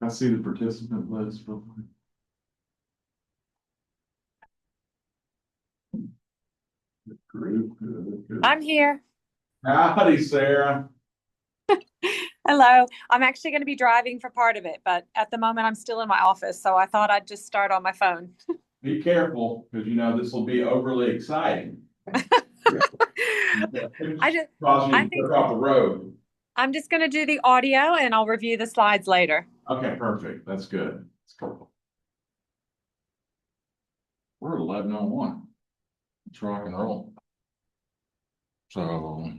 I see the participant list. Group. Good. I'm here. Howdy, Sarah. Hello. I'm actually going to be driving for part of it, but at the moment I'm still in my office, so I thought I'd just start on my phone. Be careful, because you know this will be overly exciting. I just Cause you I to think took off the road. I'm just going to do the audio and I'll review the slides later. Okay, perfect. That's good. That's cool. We're at 11:01. Let's rock and roll. So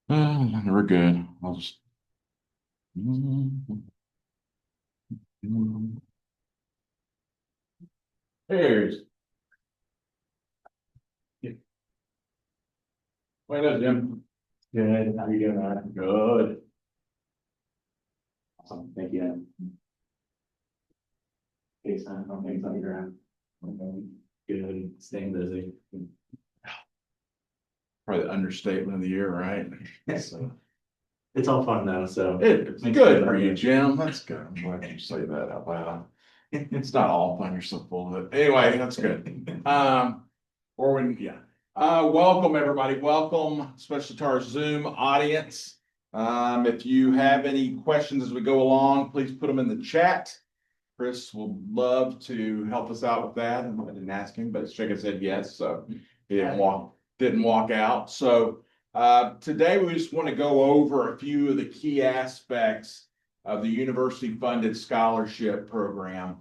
we're good. I'll just there's wait up, Jim. Good. How are you doing? All right. Good. Awesome. Thank you. FaceTime on things on your end. Good. Staying busy. Probably the understatement of the year, right? So it's all fun though. So It's good for you, Jim. That's good. I'm glad you say that out loud. It's not all fun. You're so full of it. Anyway, that's good. Or when, yeah. Welcome everybody. Welcome, especially to our Zoom audience. If you have any questions as we go along, please put them in the chat. Chris will love to help us out with that. I didn't ask him, but Chicken said yes, so he didn't walk out. So today we just want to go over a few of the key aspects of the university funded scholarship program.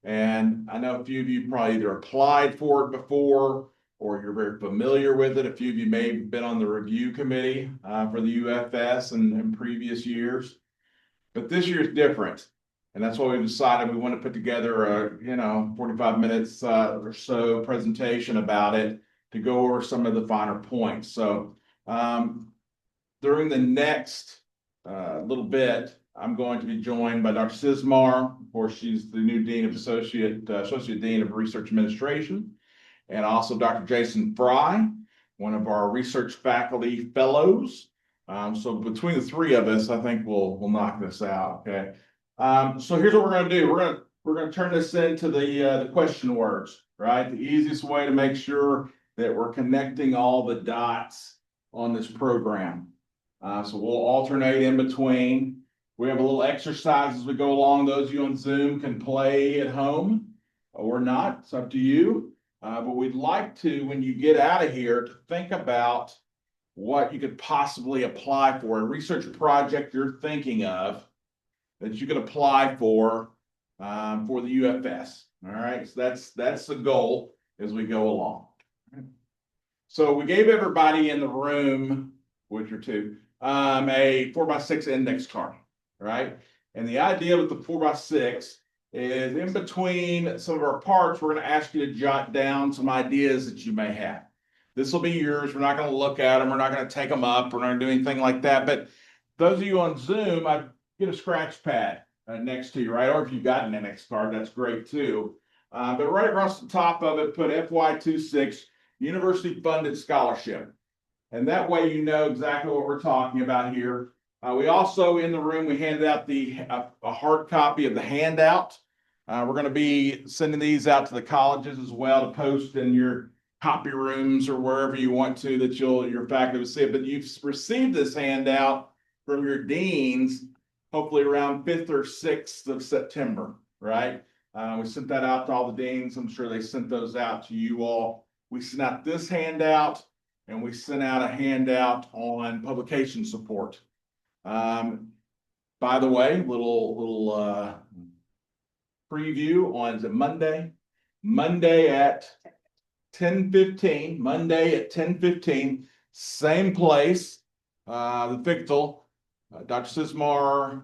And I know a few of you probably either applied for it before or you're very familiar with it. A few of you may have been on the review committee for the UFS in previous years. But this year is different. And that's why we decided we want to put together a 45 minutes or so presentation about it to go over some of the finer points. So during the next little bit, I'm going to be joined by Dr. Cizmar. Of course, she's the new Dean of Associate Dean of Research Administration, and also Dr. Jason Fry, one of our research faculty fellows. So between the three of us, I think we'll knock this out. Okay. So here's what we're going to do. We're going to turn this into the question words, right? The easiest way to make sure that we're connecting all the dots on this program. So we'll alternate in between. We have a little exercise as we go along. Those of you on Zoom can play at home or not. It's up to you. But we'd like to, when you get out of here, to think about what you could possibly apply for, a research project you're thinking of that you could apply for the UFS. All right, so that's the goal as we go along. So we gave everybody in the room, which are two, a 4x6 index card, right? And the idea with the 4x6 is in between some of our parts, we're going to ask you to jot down some ideas that you may have. This will be yours. We're not going to look at them. We're not going to take them up. We're not going to do anything like that. But those of you on Zoom, I get a scratch pad next to you, right? Or if you've got an index card, that's great too. But right across the top of it, put FY26 University Funded Scholarship. And that way you know exactly what we're talking about here. We also, in the room, we handed out a hard copy of the handout. We're going to be sending these out to the colleges as well to post in your copy rooms or wherever you want to that your faculty will see it. But you've received this handout from your deans, hopefully around 5th or 6th of September, right? We sent that out to all the deans. I'm sure they sent those out to you all. We sent out this handout and we sent out a handout on publication support. By the way, little preview on, is it Monday? Monday at 10:15, Monday at 10:15, same place, the Fictal, Dr. Cizmar,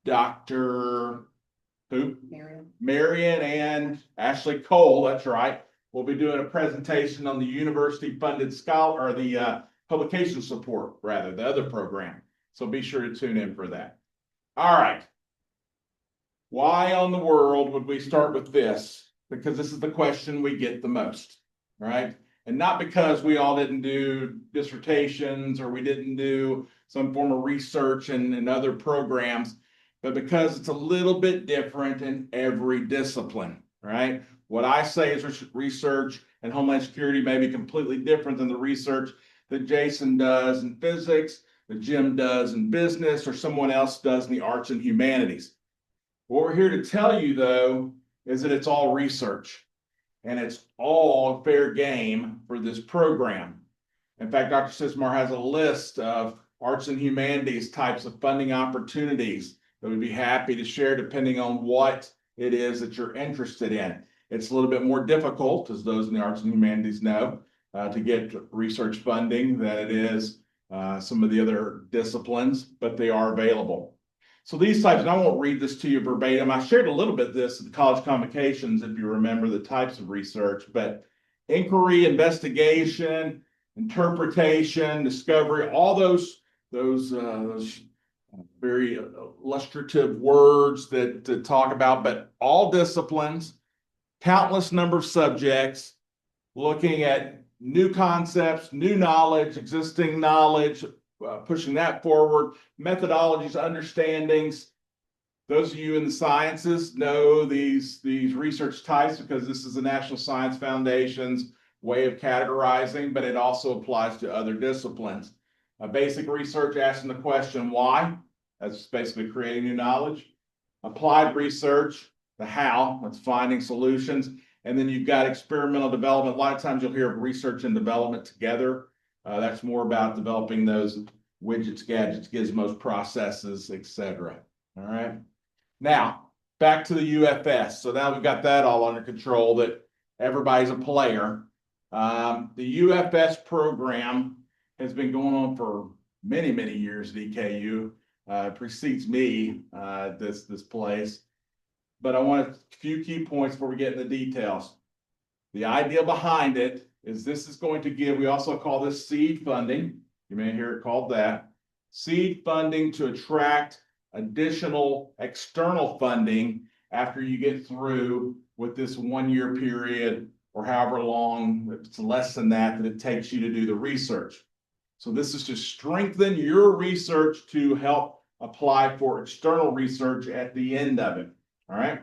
Dr. who? Marion and Ashley Cole, that's right. We'll be doing a presentation on the university funded scholar, or the publication support, rather, the other program. So be sure to tune in for that. All right. Why on the world would we start with this? Because this is the question we get the most, right? And not because we all didn't do dissertations or we didn't do some form of research and other programs, but because it's a little bit different in every discipline, right? What I say is research and Homeland Security may be completely different than the research that Jason does in physics, that Jim does in business, or someone else does in the arts and humanities. What we're here to tell you, though, is that it's all research and it's all fair game for this program. In fact, Dr. Cizmar has a list of arts and humanities types of funding opportunities that we'd be happy to share depending on what it is that you're interested in. It's a little bit more difficult, as those in the arts and humanities know, to get research funding than it is some of the other disciplines, but they are available. So these types, and I won't read this to you verbatim. I shared a little bit of this in the college convocations, if you remember the types of research, but inquiry, investigation, interpretation, discovery, all those very illustrative words that to talk about, but all disciplines, countless number of subjects, looking at new concepts, new knowledge, existing knowledge, pushing that forward, methodologies, understandings. Those of you in the sciences know these research types because this is the National Science Foundation's way of categorizing, but it also applies to other disciplines. Basic research asking the question why, that's basically creating new knowledge. Applied research, the how, that's finding solutions. And then you've got experimental development. A lot of times you'll hear of research and development together. That's more about developing those widgets, gadgets, gizmos, processes, etc. All right. Now, back to the UFS. So now we've got that all under control, that everybody's a player. The UFS program has been going on for many, many years at EKU. Precedes me, this place. But I want a few key points before we get into the details. The idea behind it is this is going to give, we also call this seed funding. You may hear it called that. Seed funding to attract additional external funding after you get through with this 1 year period or however long, if it's less than that, that it takes you to do the research. So this is to strengthen your research to help apply for external research at the end of it. All right.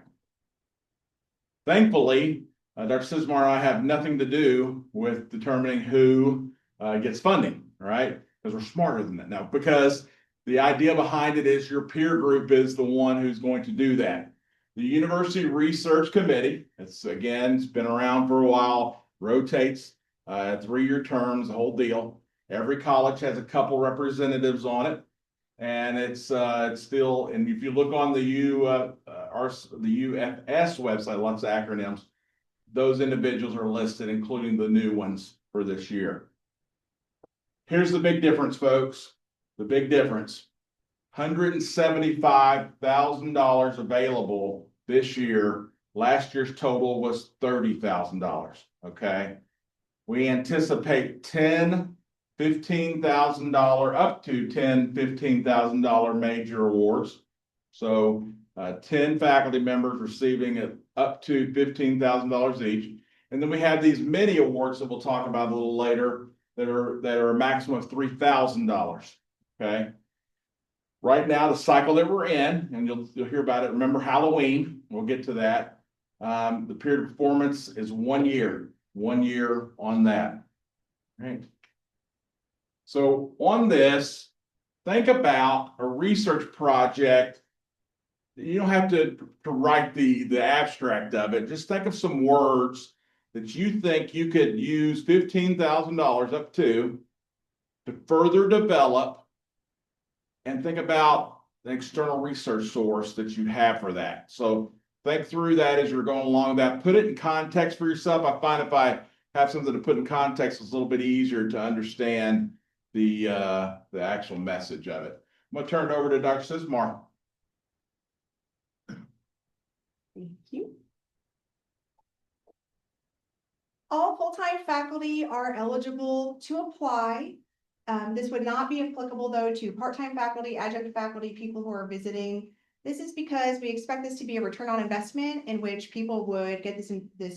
Thankfully, Dr. Cizmar and I have nothing to do with determining who gets funding, right? Because we're smarter than that now. Because the idea behind it is your peer group is the one who's going to do that. The University Research Committee, it's been around for a while, rotates 3-year terms, the whole deal. Every college has a couple representatives on it. And it's still, and if you look on the UFS website, lots of acronyms, those individuals are listed, including the new ones for this year. Here's the big difference, folks. The big difference. $175,000 available this year. Last year's total was $30,000. Okay. We anticipate $15,000 up to $15,000 major awards. So 10 faculty members receiving up to $15,000 each. And then we have these mini awards that we'll talk about a little later that are a maximum of $3,000. Okay. Right now, the cycle that we're in, and you'll hear about it. Remember Halloween, we'll get to that. The period of performance is 1 year, 1 year on that. Right. So on this, think about a research project. You don't have to write the abstract of it. Just think of some words that you think you could use $15,000 up to further develop, and think about the external research source that you have for that. So think through that as you're going along that. Put it in context for yourself. I find if I have something to put in context, it's a little bit easier to understand the actual message of it. I'm going to turn it over to Dr. Cizmar. Thank you. All full-time faculty are eligible to apply. This would not be applicable, though, to part-time faculty, adjunct faculty, people who are visiting. This is because we expect this to be a return on investment in which people would get this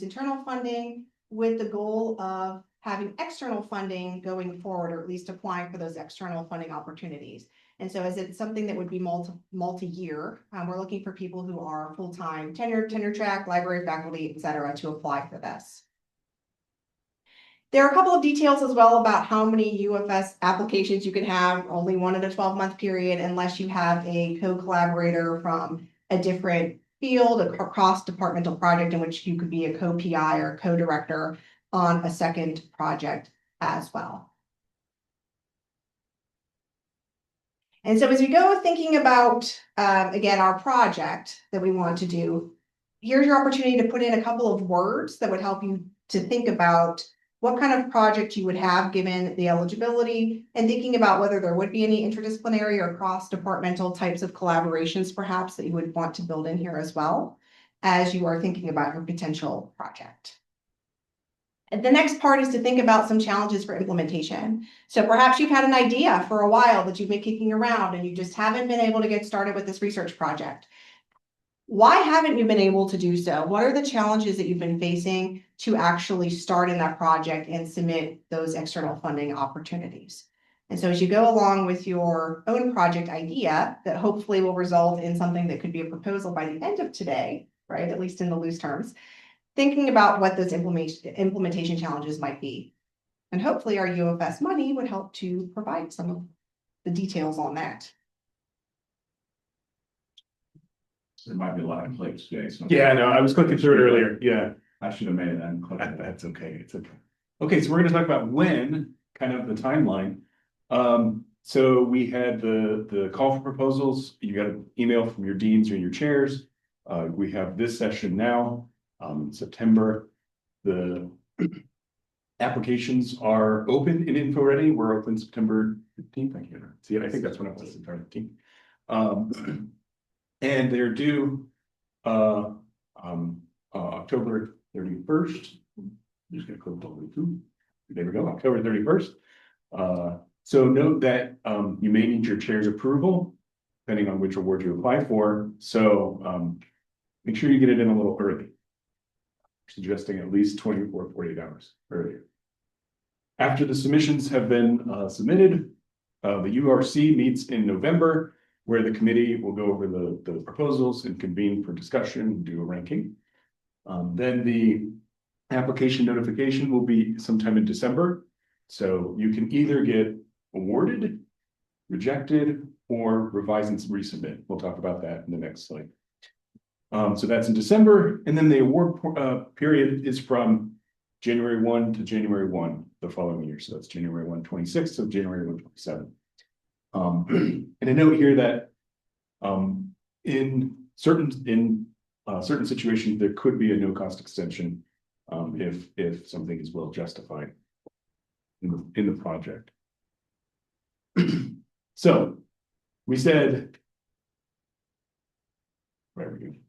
internal funding with the goal of having external funding going forward, or at least applying for those external funding opportunities. And so as it's something that would be multi-year, we're looking for people who are full-time tenure track, library faculty, et cetera, to apply for this. There are a couple of details as well about how many UFS applications you can have, only one in a 12-month period, unless you have a co-collaborator from a different field, a cross-departmental project in which you could be a co-PI or co-director on a second project as well. And so as we go thinking about, again, our project that we want to do, here's your opportunity to put in a couple of words that would help you to think about what kind of project you would have given the eligibility, and thinking about whether there would be any interdisciplinary or cross-departmental types of collaborations perhaps that you would want to build in here as well as you are thinking about your potential project. And the next part is to think about some challenges for implementation. So perhaps you've had an idea for a while that you've been kicking around and you just haven't been able to get started with this research project. Why haven't you been able to do so? What are the challenges that you've been facing to actually start in that project and submit those external funding opportunities? And so as you go along with your own project idea that hopefully will result in something that could be a proposal by the end of today, right? At least in the loose terms, thinking about what those implementation challenges might be. And hopefully our UFS money would help to provide some of the details on that. There might be a lot of clicks today. So Yeah, no, I was clicking through it earlier. Yeah, I should have made it and clicked. that's okay. It's okay. Okay, so we're gonna talk about when, kind of the timeline. So we had the call for proposals. You got an email from your deans or your chairs. We have this session now, in September. The applications are open in info ready. We're open September 15th. I can't see it. I think that's when it was, September 15th. And they're due October 31st. I'm just gonna click all the way through. There we go, October 31st. So note that you may need your chair's approval, depending on which award you apply for. So make sure you get it in a little early. Suggesting at least 24 to 48 hours earlier. After the submissions have been submitted, the URC meets in November, where the committee will go over the proposals and convene for discussion and do a ranking. Then the application notification will be sometime in December. So you can either get awarded, rejected, or revise and resubmit. We'll talk about that in the next slide. So that's in December, and then the award period is from January 1 to January 1 the following year. So that's January 1, 26 to January 1, 27. And a note here that in certain situations, there could be a no-cost extension if something is well justified in the project. So we said, where are we going?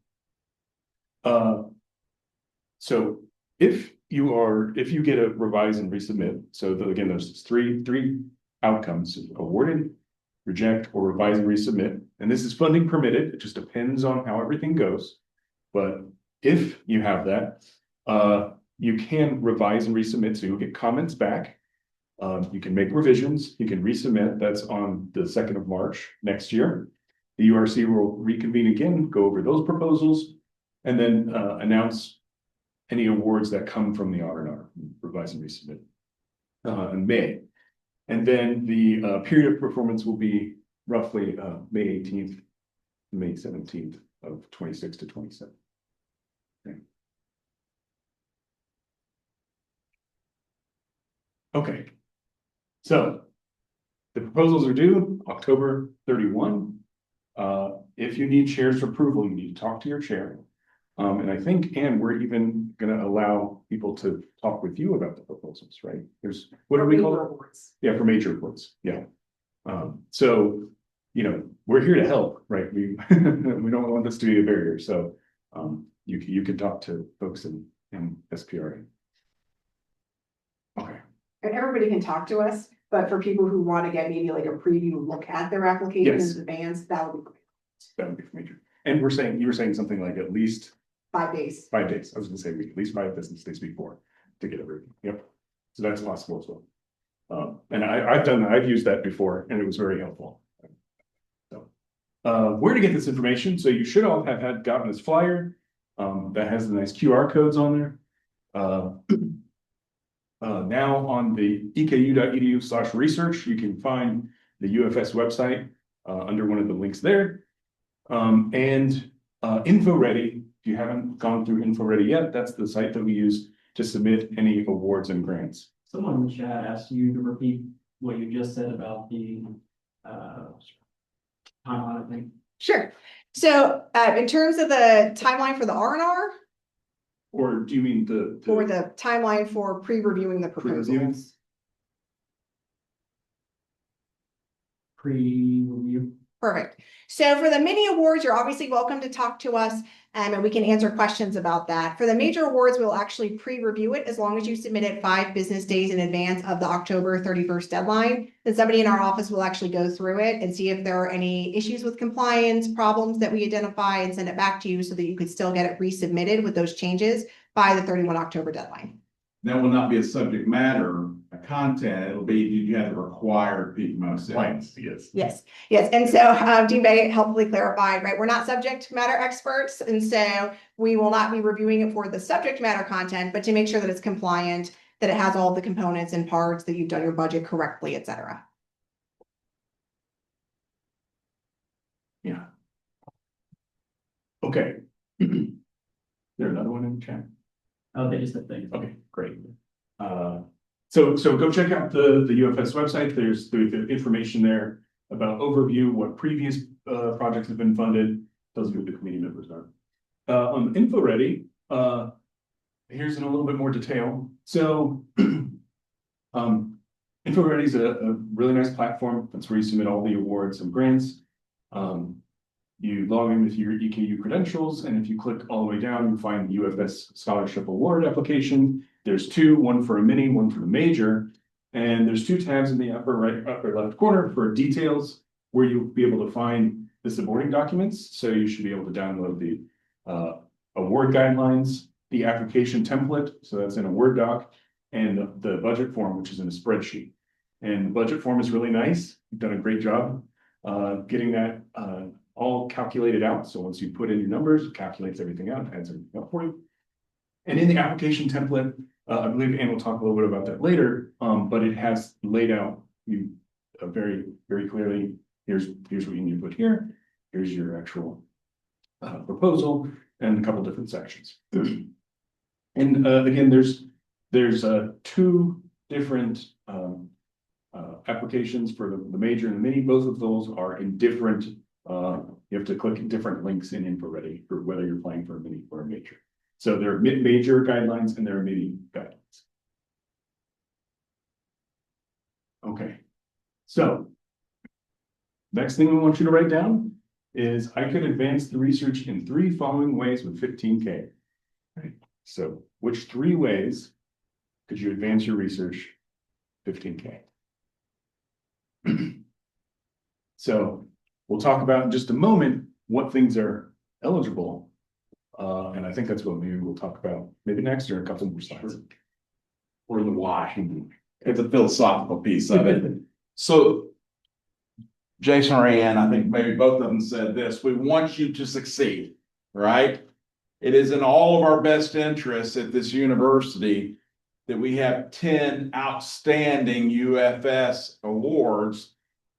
So if you get a revise and resubmit, so again, there's three outcomes: awarded, reject, or revise and resubmit. And this is funding permitted. It just depends on how everything goes. But if you have that, you can revise and resubmit. So you'll get comments back. You can make revisions. You can resubmit. That's on the 2nd of March next year. The URC will reconvene again, go over those proposals, and then announce any awards that come from the R&R, revise and resubmit, in May. And then the period of performance will be roughly May 18th, May 17th of 26 to 27. Okay. So the proposals are due October 31. If you need chair's approval, you need to talk to your chair. And I think, Anne, we're even going to allow people to talk with you about the proposals, right? There's, what do we call it? Yeah, for major reports. Yeah. So, we're here to help, right? We don't want this to be a barrier. So you can talk to folks in SPRA. Okay. And everybody can talk to us, but for people who want to get maybe like a preview look at their application Yes. in advance, that would be great. That would be for major. And you were saying something like at least 5 days. 5 days. I was gonna say at least 5 business days before to get everything. Yep. So that's possible as well. And I've used that before and it was very helpful. So, where to get this information? So you should all have gotten this flyer, that has the nice QR codes on there. Now on the eku.edu/research, you can find the UFS website, under one of the links there. And InfoReady, if you haven't gone through InfoReady yet, that's the site that we use to submit any awards and grants. Someone in the chat asked you to repeat what you just said about the timeline, I think. Sure. So, in terms of the timeline for the R&R, Or do you mean the? or the timeline for pre-reviewing the Pre-reviewing? proposals? Pre-review. Perfect. So for the mini awards, you're obviously welcome to talk to us, and we can answer questions about that. For the major awards, we'll actually pre-review it as long as you submit it 5 business days in advance of the October 31st deadline. Then somebody in our office will actually go through it and see if there are any issues with compliance, problems that we identify, and send it back to you so that you could still get it resubmitted with those changes by the 31 October deadline. That will not be a subject matter, a content, it'll be, you have the required PMO Plans, sales. yes. Yes. And so Dean Baggett helpfully clarified, right? We're not subject matter experts. And so we will not be reviewing it for the subject matter content, but to make sure that it's compliant, that it has all the components and parts, that you've done your budget correctly, et cetera. Yeah. Okay. There another one in the chat? Oh, they just said things. Okay, great. So go check out the UFS website. There's the information there about overview, what previous projects have been funded, tells you who the committee members are. On InfoReady, here's in a little bit more detail. So InfoReady is a really nice platform. That's where you submit all the awards and grants. You log in with your EKU credentials, and if you click all the way down, you find the UFS Scholarship Award application. There's 2, one for a mini, one for the major. And there's 2 tabs in the upper left corner for details, where you'll be able to find the supporting documents. So you should be able to download the award guidelines, the application template, so that's in a Word doc, and the budget form, which is in a spreadsheet. And the budget form is really nice. You've done a great job getting that all calculated out. So once you put in your numbers, it calculates everything out, adds everything up for you. And in the application template, I believe Ann will talk a little bit about that later, but it has laid out you very, very clearly, here's what you need to put here, here's your actual proposal, and a couple different sections. And again, there's 2 different applications for the major and the mini. Both of those are in different, you have to click different links in InfoReady for whether you're applying for a mini or a major. So there are major guidelines and there are mini guidelines. Okay, so next thing we want you to write down is I could advance the research in 3 following ways with 15K. Right. So which 3 ways could you advance your research 15K? So we'll talk about in just a moment what things are eligible. And I think that's what maybe we'll talk about maybe next or a couple more slides. Or the why. It's a philosophical piece of it. So Jason or Ann, I think maybe both of them said this, we want you to succeed, right? It is in all of our best interests at this university that we have 10 outstanding UFS awards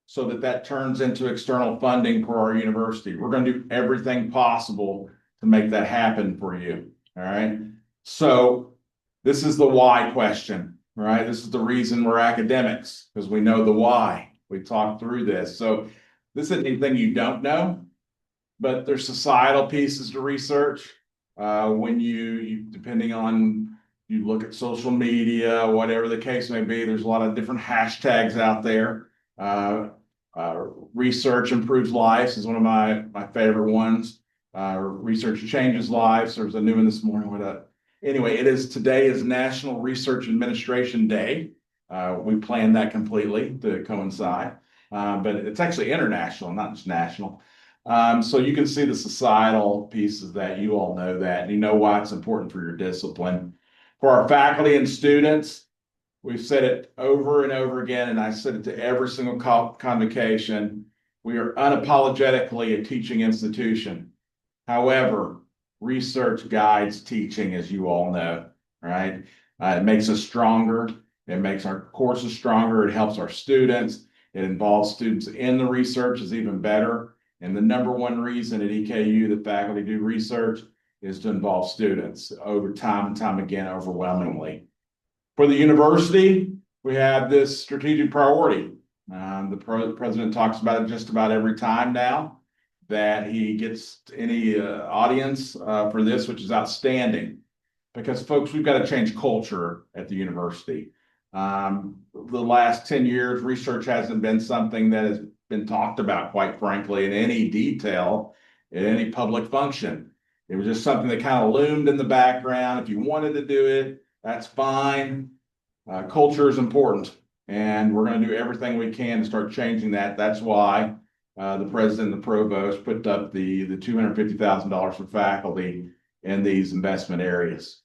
so that turns into external funding for our university. We're going to do everything possible to make that happen for you, all right? So this is the why question, right? This is the reason we're academics, because we know the why. We talked through this. So this isn't anything you don't know, but there's societal pieces to research. When you depending on, you look at social media, whatever the case may be, there's a lot of different hashtags out there. Research improves lives is one of my favorite ones. Research changes lives. There's a new one this morning. Anyway, today is National Research Administration Day. We planned that completely to coincide, but it's actually international, not just national. So you can see the societal pieces that you all know that, and you know why it's important for your discipline. For our faculty and students, we've said it over and over again, and I said it to every single convocation. We are unapologetically a teaching institution. However, research guides teaching, as you all know, right? It makes us stronger. It makes our courses stronger. It helps our students. It involves students in the research is even better. And the number one reason at EKU that faculty do research is to involve students over time and time again, overwhelmingly. For the university, we have this strategic priority. The president talks about it just about every time now that he gets any audience for this, which is outstanding. Because folks, we've got to change culture at the university. The last 10 years, research hasn't been something that has been talked about, quite frankly, in any detail, in any public function. It was just something that kind of loomed in the background. If you wanted to do it, that's fine. Culture is important, and we're going to do everything we can to start changing that. That's why the president and the provost put up the $250,000 for faculty in these investment areas.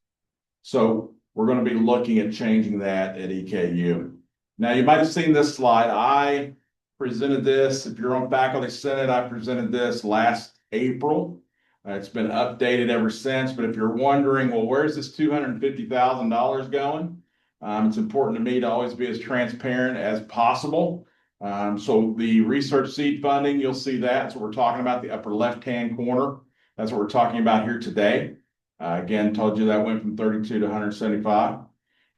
So we're going to be looking at changing that at EKU. Now, you might have seen this slide. I presented this. If you're on Faculty Senate, I presented this last April. It's been updated ever since. But if you're wondering, well, where's this $250,000 going? It's important to me to always be as transparent as possible. So the research seed funding, you'll see that's what we're talking about, the upper left-hand corner. That's what we're talking about here today. Again, told you that went from 32 to 175.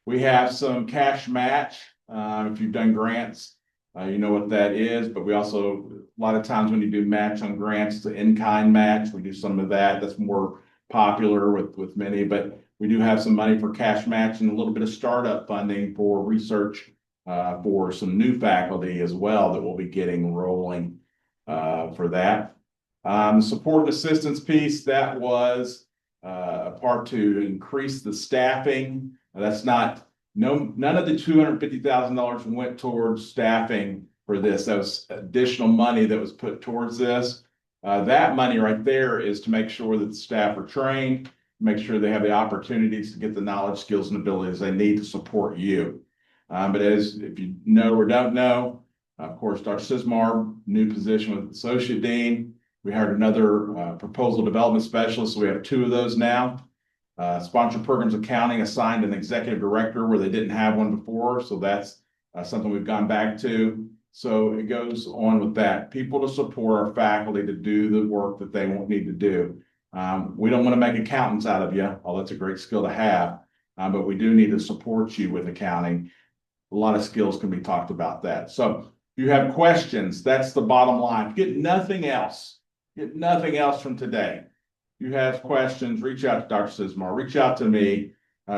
We have some cash match. If you've done grants, you know what that is. But we also, a lot of times when you do match on grants, it's an in-kind match. We do some of that. That's more popular with many. But we do have some money for cash match and a little bit of startup funding for research for some new faculty as well that we'll be getting rolling for that. The support and assistance piece, that was a part to increase the staffing. That's not, none of the $250,000 went towards staffing for this. That was additional money that was put towards this. That money right there is to make sure that the staff are trained, make sure they have the opportunities to get the knowledge, skills, and abilities they need to support you. But as if you know or don't know, of course, Dr. Cizmar, new position with Associate Dean. We hired another proposal development specialist. So we have 2 of those now. Sponsored Programs Accounting assigned an executive director where they didn't have one before. So that's something we've gone back to. So it goes on with that. People to support our faculty to do the work that they won't need to do. We don't want to make accountants out of you, although that's a great skill to have. But we do need to support you with accounting. A lot of skills can be talked about that. So if you have questions, that's the bottom line. Get nothing else. Get nothing else from today. If you have questions, reach out to Dr. Cizmar, reach out to me,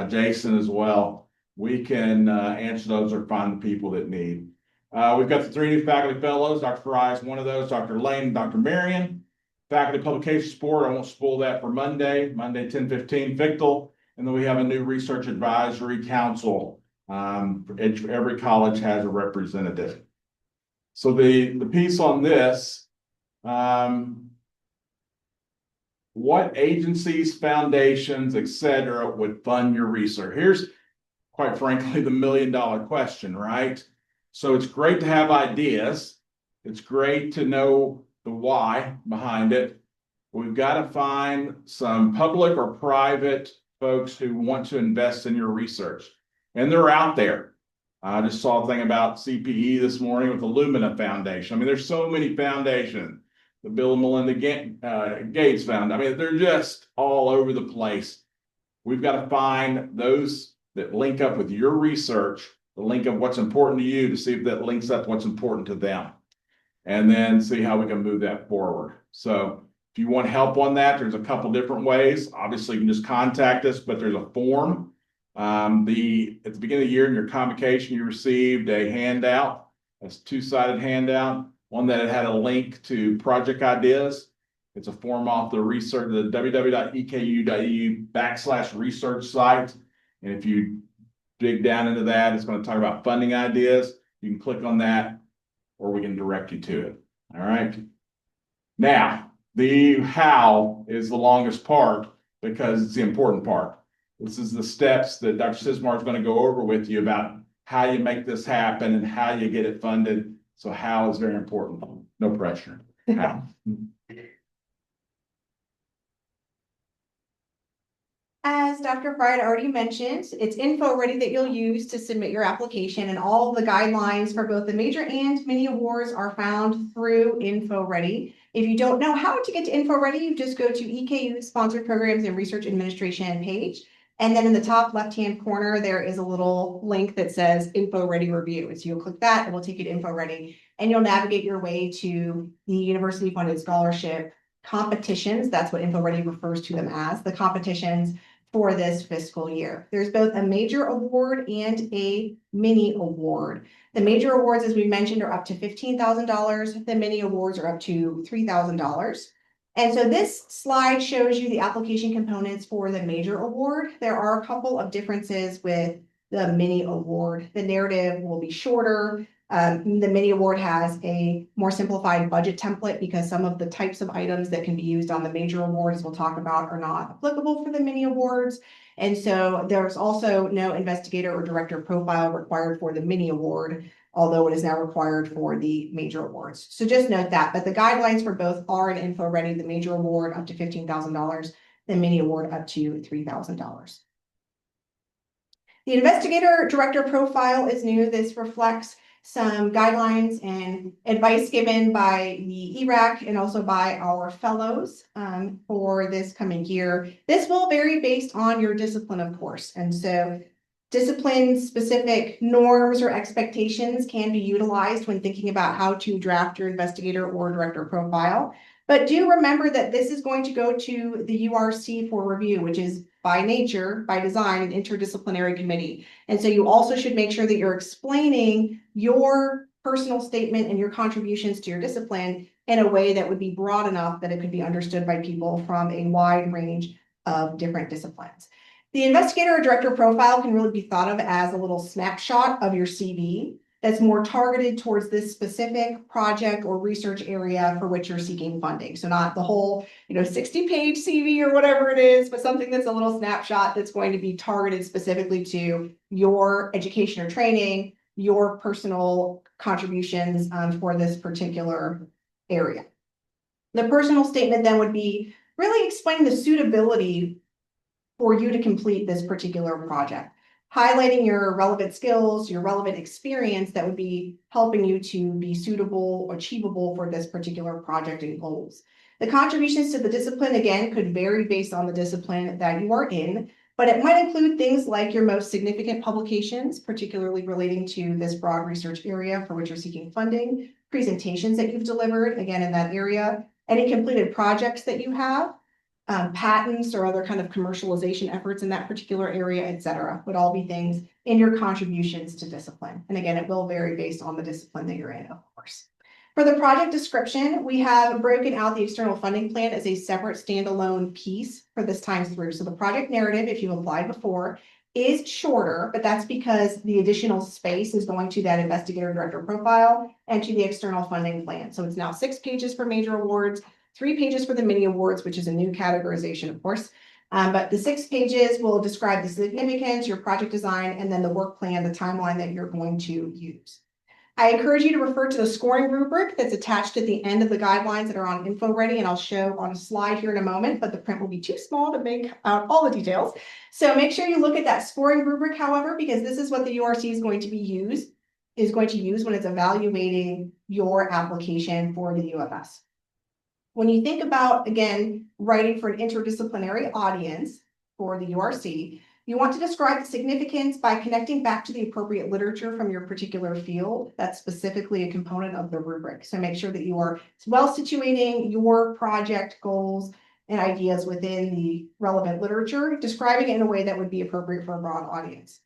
Jason as well. We can answer those or find the people that need. We've got the 3 new faculty fellows. Dr. Fry is one of those, Dr. Lane, and Dr. Marion. Faculty publication support, I won't spoil that for Monday 10/15, Fichtel. And then we have a new research advisory council. Every college has a representative. So the piece on this, what agencies, foundations, etc., would fund your research? Here's, quite frankly, the $1 million question, right? So it's great to have ideas. It's great to know the why behind it. We've got to find some public or private folks who want to invest in your research. And they're out there. I just saw a thing about CPE this morning with the Lumina Foundation. I mean, there's so many foundations. The Bill and Melinda Gates Foundation. I mean, they're just all over the place. We've got to find those that link up with your research, the link of what's important to you to see if that links up what's important to them. And then see how we can move that forward. So if you want help on that, there's a couple different ways. Obviously, you can just contact us, but there's a form. At the beginning of the year in your convocation, you received a handout. That's a 2-sided handout. One that had a link to project ideas. It's a form off the research, the www.eku.edu/research site. And if you dig down into that, it's going to talk about funding ideas. You can click on that, or we can direct you to it. All right. Now, the how is the longest part because it's the important part. This is the steps that Dr. Cizmar is going to go over with you about how you make this happen and how you get it funded. So how is very important. No pressure. How. As Dr. Fried already mentioned, it's info ready that you'll use to submit your application, and all of the guidelines for both the major and mini awards are found through info ready. If you don't know how to get to info ready, you just go to EKU Sponsored Programs and Research Administration page. And then in the top left-hand corner, there is a little link that says info ready review. And so you'll click that, it will take you to info ready, and you'll navigate your way to the university funded scholarship competitions. That's what info ready refers to them as, the competitions for this fiscal year. There's both a major award and a mini award. The major awards, as we mentioned, are up to $15,000. The mini awards are up to $3,000. And so this slide shows you the application components for the major award. There are a couple of differences with the mini award. The narrative will be shorter. The mini award has a more simplified budget template because some of the types of items that can be used on the major awards we'll talk about are not applicable for the mini awards. And so there's also no investigator or director profile required for the mini award, although it is now required for the major awards. So just note that, but the guidelines for both are in info ready, the major award up to $15,000, the mini award up to $3,000. The investigator director profile is new. This reflects some guidelines and advice given by the ERAC and also by our fellows for this coming year. This will vary based on your discipline, of course. And so discipline-specific norms or expectations can be utilized when thinking about how to draft your investigator or director profile. But do remember that this is going to go to the URC for review, which is by nature, by design, an interdisciplinary committee. And so you also should make sure that you're explaining your personal statement and your contributions to your discipline in a way that would be broad enough that it could be understood by people from a wide range of different disciplines. The investigator or director profile can really be thought of as a little snapshot of your CV that's more targeted towards this specific project or research area for which you're seeking funding. So not the whole, 60-page CV or whatever it is, but something that's a little snapshot that's going to be targeted specifically to your education or training, your personal contributions for this particular area. The personal statement then would be really explaining the suitability for you to complete this particular project, highlighting your relevant skills, your relevant experience that would be helping you to be suitable, achievable for this particular project and goals. The contributions to the discipline, again, could vary based on the discipline that you are in, but it might include things like your most significant publications, particularly relating to this broad research area for which you're seeking funding, presentations that you've delivered, again, in that area, any completed projects that you have, patents or other kind of commercialization efforts in that particular area, et cetera, would all be things in your contributions to discipline. And again, it will vary based on the discipline that you're in, of course. For the project description, we have broken out the external funding plan as a separate standalone piece for this time through. So the project narrative, if you've applied before, is shorter, but that's because the additional space is going to that investigator director profile and to the external funding plan. So it's now 6 pages for major awards, 3 pages for the mini awards, which is a new categorization, of course. But the 6 pages will describe the significance, your project design, and then the work plan, the timeline that you're going to use. I encourage you to refer to the scoring rubric that's attached at the end of the guidelines that are on info ready, and I'll show on a slide here in a moment, but the print will be too small to make out all the details. So make sure you look at that scoring rubric, however, because this is what the URC is going to use when it's evaluating your application for the UFS. When you think about, again, writing for an interdisciplinary audience for the URC, you want to describe the significance by connecting back to the appropriate literature from your particular field. That's specifically a component of the rubric. So make sure that you are well situating your project goals and ideas within the relevant literature, describing it in a way that would be appropriate for a broad audience.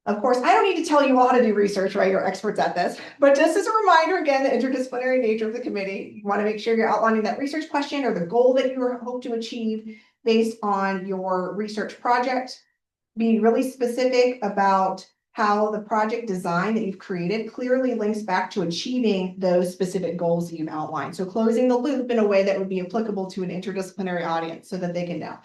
Of course, I don't need to tell you all how to do research, right? You're experts at this. But just as a reminder, again, the interdisciplinary nature of the committee, you want to make sure you're outlining that research question or the goal that you hope to achieve based on your research project. Be really specific about how the project design that you've created clearly links back to achieving those specific goals that you've outlined. So closing the loop in a way that would be applicable to an interdisciplinary audience so that they can know.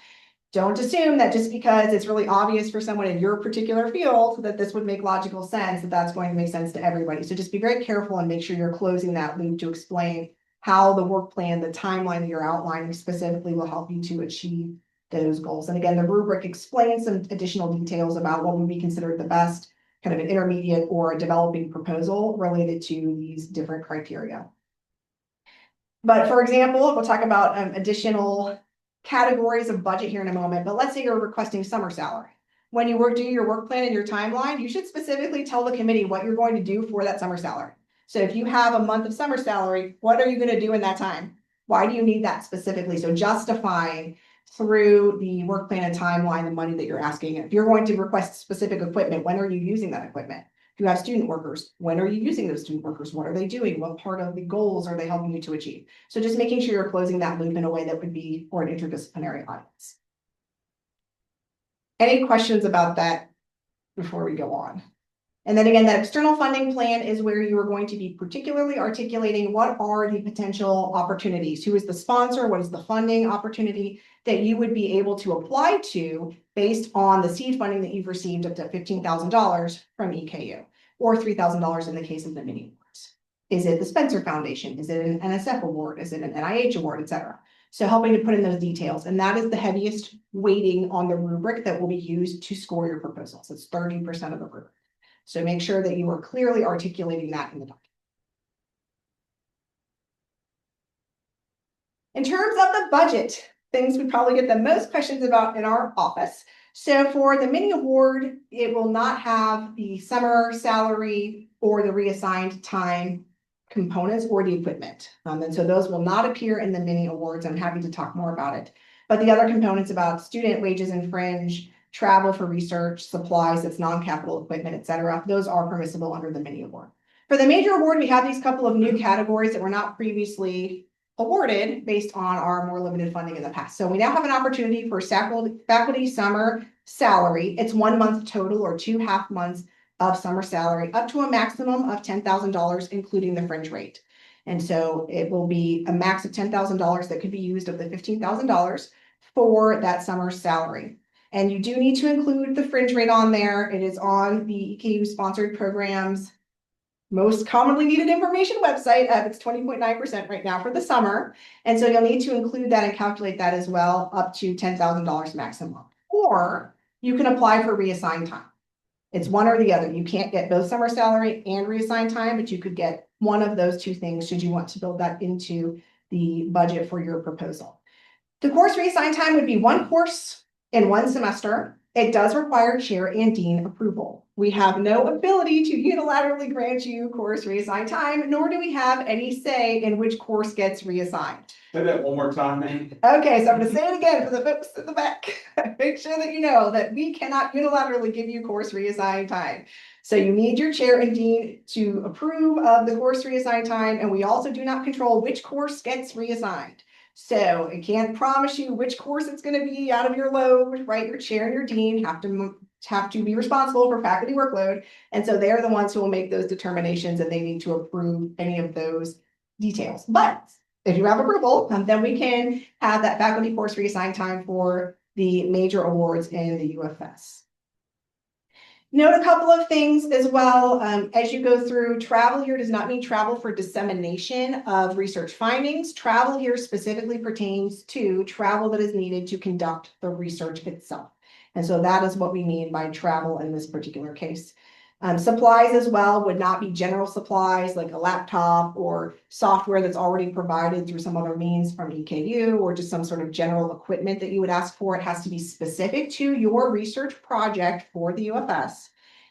Don't assume that just because it's really obvious for someone in your particular field that this would make logical sense, that that's going to make sense to everybody. So just be very careful and make sure you're closing that loop to explain how the work plan, the timeline that you're outlining specifically will help you to achieve those goals. And again, the rubric explains some additional details about what would be considered the best kind of an intermediate or a developing proposal related to these different criteria. But for example, we'll talk about additional categories of budget here in a moment, but let's say you're requesting summer salary. When you do your work plan and your timeline, you should specifically tell the committee what you're going to do for that summer salary. So if you have a month of summer salary, what are you going to do in that time? Why do you need that specifically? So justifying through the work plan and timeline the money that you're asking. If you're going to request specific equipment, when are you using that equipment? If you have student workers, when are you using those student workers? What are they doing? What part of the goals are they helping you to achieve? So just making sure you're closing that loop in a way that would be for an interdisciplinary audience. Any questions about that before we go on? And then again, that external funding plan is where you are going to be particularly articulating what are the potential opportunities, who is the sponsor, what is the funding opportunity that you would be able to apply to based on the seed funding that you've received up to $15,000 from EKU, or $3,000 in the case of the mini awards. Is it the Spencer Foundation? Is it an NSF award? Is it an NIH award, etc.? So helping to put in those details, and that is the heaviest weighting on the rubric that will be used to score your proposals. It's 30% of the rubric. So make sure that you are clearly articulating that in the document. In terms of the budget, things we probably get the most questions about in our office. So for the mini award, it will not have the summer salary or the reassigned time components or the equipment. And so those will not appear in the mini awards. I'm happy to talk more about it. But the other components about student wages and fringe, travel for research, supplies, that's non-capital equipment, etc., those are permissible under the mini award. For the major award, we have these couple of new categories that were not previously awarded based on our more limited funding in the past. So we now have an opportunity for faculty summer salary. It's 1 month total or 2 half months of summer salary, up to a maximum of $10,000, including the fringe rate. And so it will be a max of $10,000 that could be used of the $15,000 for that summer salary. And you do need to include the fringe rate on there. It is on the EKU sponsored programs most commonly needed information website. It's 20.9% right now for the summer. And so you'll need to include that and calculate that as well, up to $10,000 maximum. Or you can apply for reassigned time. It's one or the other. You can't get both summer salary and reassigned time, but you could get one of those two things should you want to build that into the budget for your proposal. The course reassigned time would be 1 course in 1 semester. It does require chair and dean approval. We have no ability to unilaterally grant you course reassigned time, nor do we have any say in which course gets reassigned. Say that one more time, man. Okay, so I'm going to say it again for the folks in the back. Make sure that you know that we cannot unilaterally give you course reassigned time. So you need your chair and dean to approve of the course reassigned time, and we also do not control which course gets reassigned. So I can't promise you which course it's going to be out of your load, right? Your chair and your dean have to be responsible for faculty workload. And so they're the ones who will make those determinations, and they need to approve any of those details. But if you have approval, then we can have that faculty course reassigned time for the major awards in the UFS. Note a couple of things as well. As you go through, travel here does not mean travel for dissemination of research findings. Travel here specifically pertains to travel that is needed to conduct the research itself. And so that is what we mean by travel in this particular case. Supplies as well would not be general supplies like a laptop or software that's already provided through some other means from EKU, or just some sort of general equipment that you would ask for. It has to be specific to your research project for the UFS.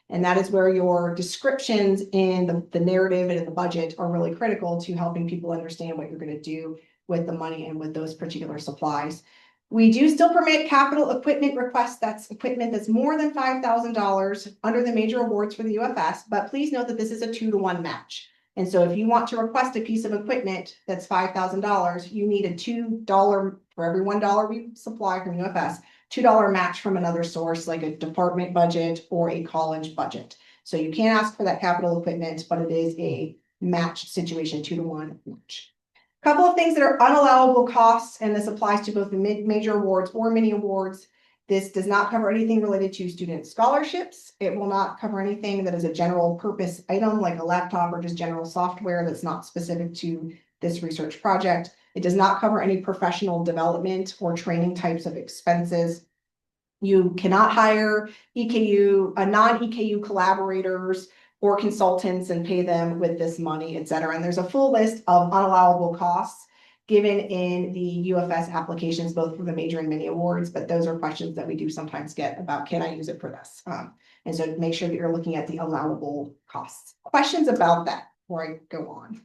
And that is where your descriptions in the narrative and in the budget are really critical to helping people understand what you're going to do with the money and with those particular supplies. We do still permit capital equipment requests. That's equipment that's more than $5,000 under the major awards for the UFS, but please note that this is a 2-to-1 match. And so if you want to request a piece of equipment that's $5,000, you need a $2 for every $1 we supply from UFS, $2 match from another source like a department budget or a college budget. So you can't ask for that capital equipment, but it is a match situation, 2-to-1 match. Couple of things that are unallowable costs, and this applies to both the major awards or mini awards. This does not cover anything related to student scholarships. It will not cover anything that is a general purpose item like a laptop or just general software that's not specific to this research project. It does not cover any professional development or training types of expenses. You cannot hire EKU, non-EKU collaborators or consultants and pay them with this money, et cetera. And there's a full list of unallowable costs given in the UFS applications, both for the major and mini awards, but those are questions that we do sometimes get about, can I use it for this? And so make sure that you're looking at the allowable costs. Questions about that before I go on?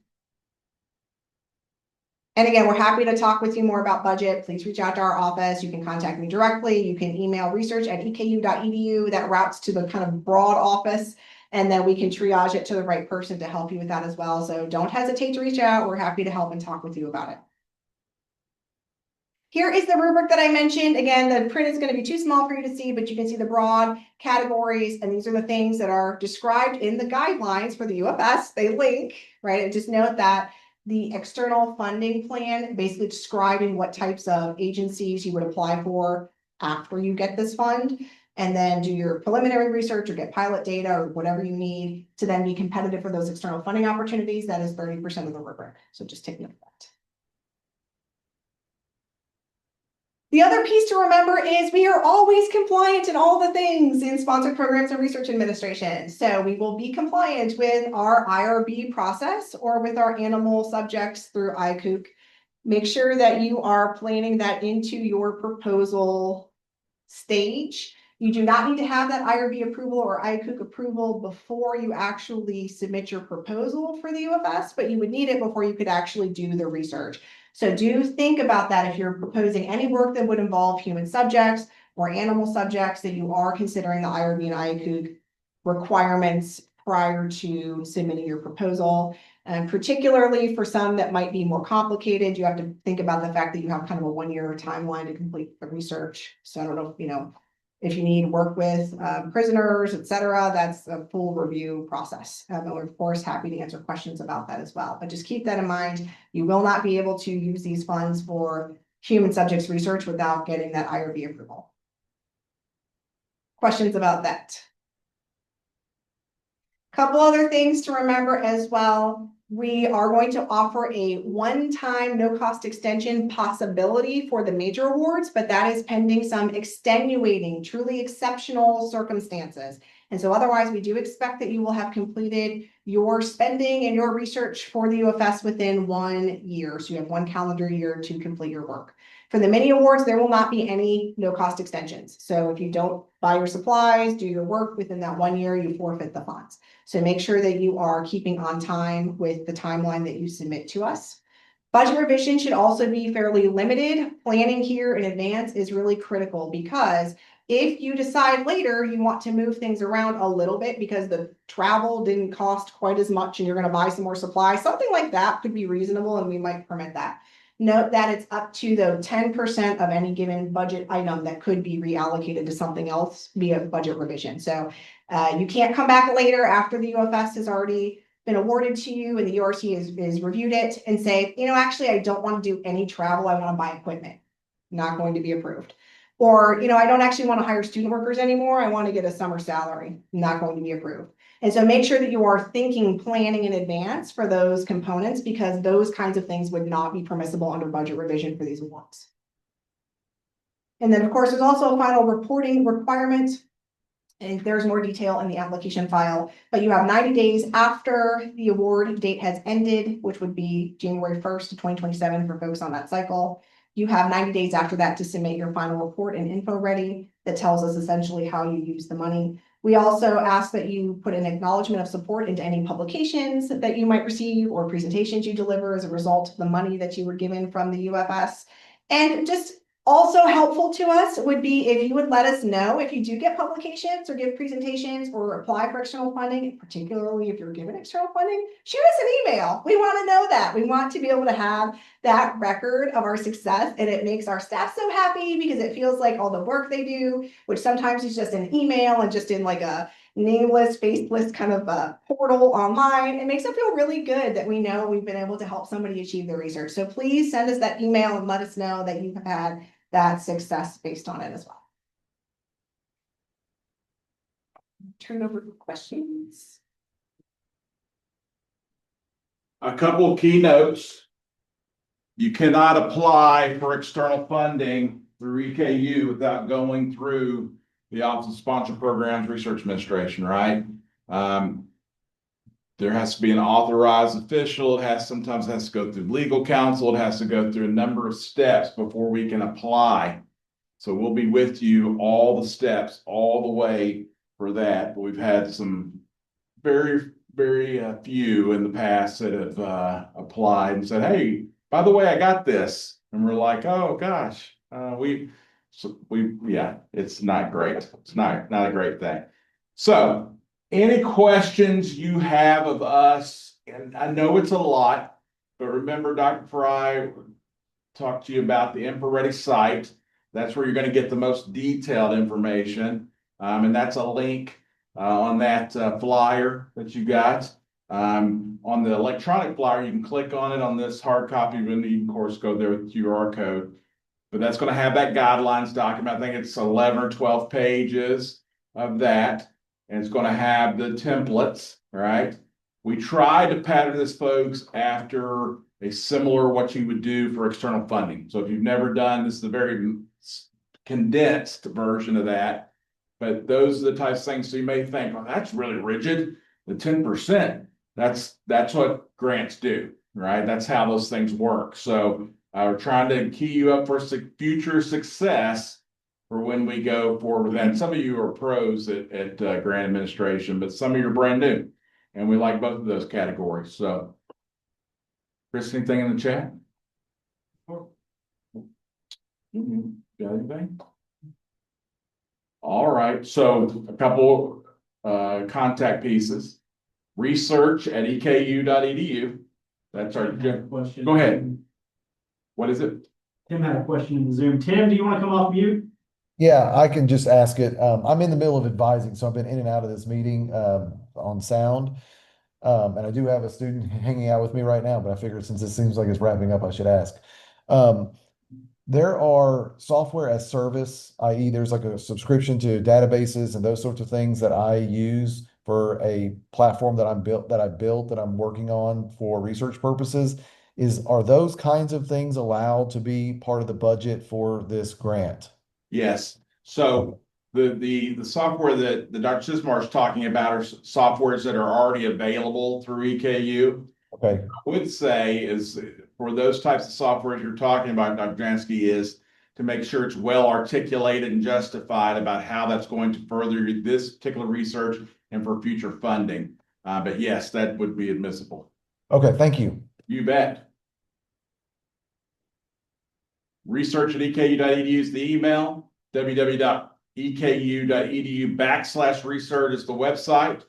And again, we're happy to talk with you more about budget. Please reach out to our office. You can contact me directly. You can email research@eku.edu. That routes to the kind of broad office, and then we can triage it to the right person to help you with that as well. So don't hesitate to reach out. We're happy to help and talk with you about it. Here is the rubric that I mentioned. Again, the print is going to be too small for you to see, but you can see the broad categories. And these are the things that are described in the guidelines for the UFS. They link, right? And just note that the external funding plan basically describing what types of agencies you would apply for after you get this fund, and then do your preliminary research or get pilot data or whatever you need to then be competitive for those external funding opportunities. That is 30% of the rubric. So just take note of that. The other piece to remember is we are always compliant in all the things in sponsored programs and research administration. So we will be compliant with our IRB process or with our animal subjects through ICOOC. Make sure that you are planning that into your proposal stage. You do not need to have that IRB approval or ICOOC approval before you actually submit your proposal for the UFS, but you would need it before you could actually do the research. So do think about that if you're proposing any work that would involve human subjects or animal subjects, that you are considering the IRB and ICOOC requirements prior to submitting your proposal. And particularly for some that might be more complicated, you have to think about the fact that you have kind of a 1-year timeline to complete the research. So I don't know, if you need work with prisoners, et cetera, that's a full review process. And we're of course happy to answer questions about that as well. But just keep that in mind. You will not be able to use these funds for human subjects research without getting that IRB approval. Questions about that? Couple other things to remember as well. We are going to offer a one-time no-cost extension possibility for the major awards, but that is pending some extenuating, truly exceptional circumstances. And so otherwise, we do expect that you will have completed your spending and your research for the UFS within 1 year. So you have 1 calendar year to complete your work. For the mini awards, there will not be any no-cost extensions. So if you don't buy your supplies, do your work within that 1 year, you forfeit the funds. So make sure that you are keeping on time with the timeline that you submit to us. Budget revision should also be fairly limited. Planning here in advance is really critical, because if you decide later you want to move things around a little bit because the travel didn't cost quite as much and you're going to buy some more supplies, something like that could be reasonable and we might permit that. Note that it's up to the 10% of any given budget item that could be reallocated to something else via budget revision. So you can't come back later after the UFS has already been awarded to you and the URC is reviewed it and say, actually, I don't want to do any travel. I want to buy equipment. Not going to be approved. Or, I don't actually want to hire student workers anymore. I want to get a summer salary. Not going to be approved. And so make sure that you are planning in advance for those components, because those kinds of things would not be permissible under budget revision for these awards. And then, of course, there's also a final reporting requirement. And there's more detail in the application file, but you have 90 days after the award date has ended, which would be January 1st, 2027 for folks on that cycle. You have 90 days after that to submit your final report and info ready that tells us essentially how you use the money. We also ask that you put an acknowledgement of support into any publications that you might receive or presentations you deliver as a result of the money that you were given from the UFS. And just also helpful to us would be if you would let us know if you do get publications or give presentations or apply for external funding, particularly if you're given external funding, shoot us an email. We want to know that. We want to be able to have that record of our success, and it makes our staff so happy because it feels like all the work they do, which sometimes is just an email and just in like a nameless, faceless kind of portal online. It makes it feel really good that we know we've been able to help somebody achieve their research. So please send us that email and let us know that you have had that success based on it as well. Turn over to questions. A couple of keynotes. You cannot apply for external funding through EKU without going through the Office of Sponsored Programs Research Administration, right? There has to be an authorized official. It sometimes has to go through legal counsel. It has to go through a number of steps before we can apply. So we'll be with you all the steps, all the way for that. But we've had some very few in the past that have applied and said, "Hey, by the way, I got this," and we're like, "Oh gosh, yeah, it's not great. It's not a great thing." So, any questions you have of us? And I know it's a lot, but remember, Dr. Fry talked to you about the InfoReady site. That's where you're going to get the most detailed information, and that's a link on that flyer that you got. On the electronic flyer, you can click on it on this hard copy, and you can, of course, go there with the QR code. But that's going to have that guidelines document. I think it's 11 or 12 pages of that. And it's going to have the templates, right? We tried to pattern this, folks, after a similar what you would do for external funding. So if you've never done this, is a very condensed version of that. But those are the types of things. So you may think, well, that's really rigid. The 10%, that's what grants do, right? That's how those things work. So we're trying to key you up for future success for when we go forward with that. And some of you are pros at grant administration, but some of you are brand new. And we like both of those categories. So, Chris, anything in the chat? Got anything? All right. So a couple contact pieces. research@eku.edu. That's our Question. Go ahead. What is it? Tim had a question in the Zoom. Tim, do you want to come off mute? Yeah, I can just ask it. I'm in the middle of advising, so I've been in and out of this meeting on sound. And I do have a student hanging out with me right now, but I figured since it seems like it's wrapping up, I should ask. There are software as service, i.e. there's like a subscription to databases and those sorts of things that I use for a platform that I built that I'm working on for research purposes. Are those kinds of things allowed to be part of the budget for this grant? Yes. So the software that Dr. Cizmar is talking about are softwares that are already available through EKU. Okay. I would say is for those types of softwares you're talking about, Dr. Jansky, is to make sure it's well articulated and justified about how that's going to further this particular research and for future funding. But yes, that would be admissible. Okay, thank you. You bet. research@eku.edu is the email. www.eku.edu/research is the website.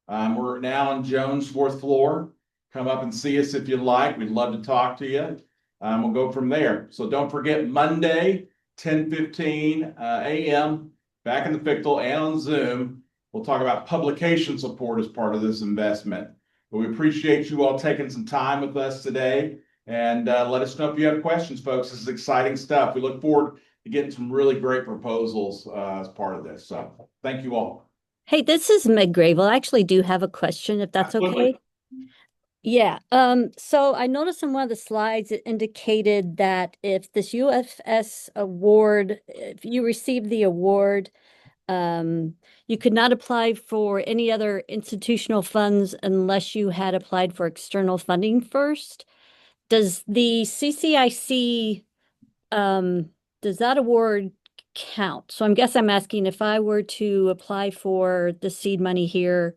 We're now on Jones' 4th floor. Come up and see us if you like. We'd love to talk to you. We'll go from there. So don't forget Monday, 10:15 a.m. back in the Fictal and on Zoom. We'll talk about publication support as part of this investment. But we appreciate you all taking some time with us today. And let us know if you have questions, folks. This is exciting stuff. We look forward to getting some really great proposals as part of this. So thank you all. Hey, this is Meg Gravel. I actually do have a question, if that's Absolutely. okay. Yeah. So I noticed in one of the slides it indicated that if this UFS award, if you receive the award, you could not apply for any other institutional funds unless you had applied for external funding first. Does the CCIC, does that award count? So I'm asking if I were to apply for the seed money here,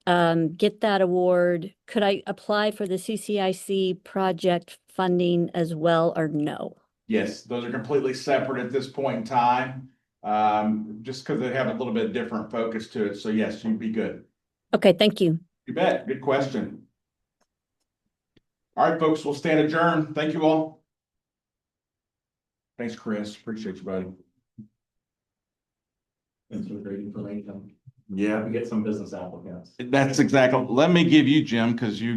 get that award, could I apply for the CCIC project funding as well or no? Yes, those are completely separate at this point in time, just because they have a little bit different focus to it. So yes, you'd be good. Okay, thank you. You bet. Good question. All right, folks, we'll stand adjourned. Thank you all. Thanks, Chris. Appreciate you, buddy. Thanks for the great information. Yeah, We get some business applicants. that's exactly, let me give you, Jim, because you got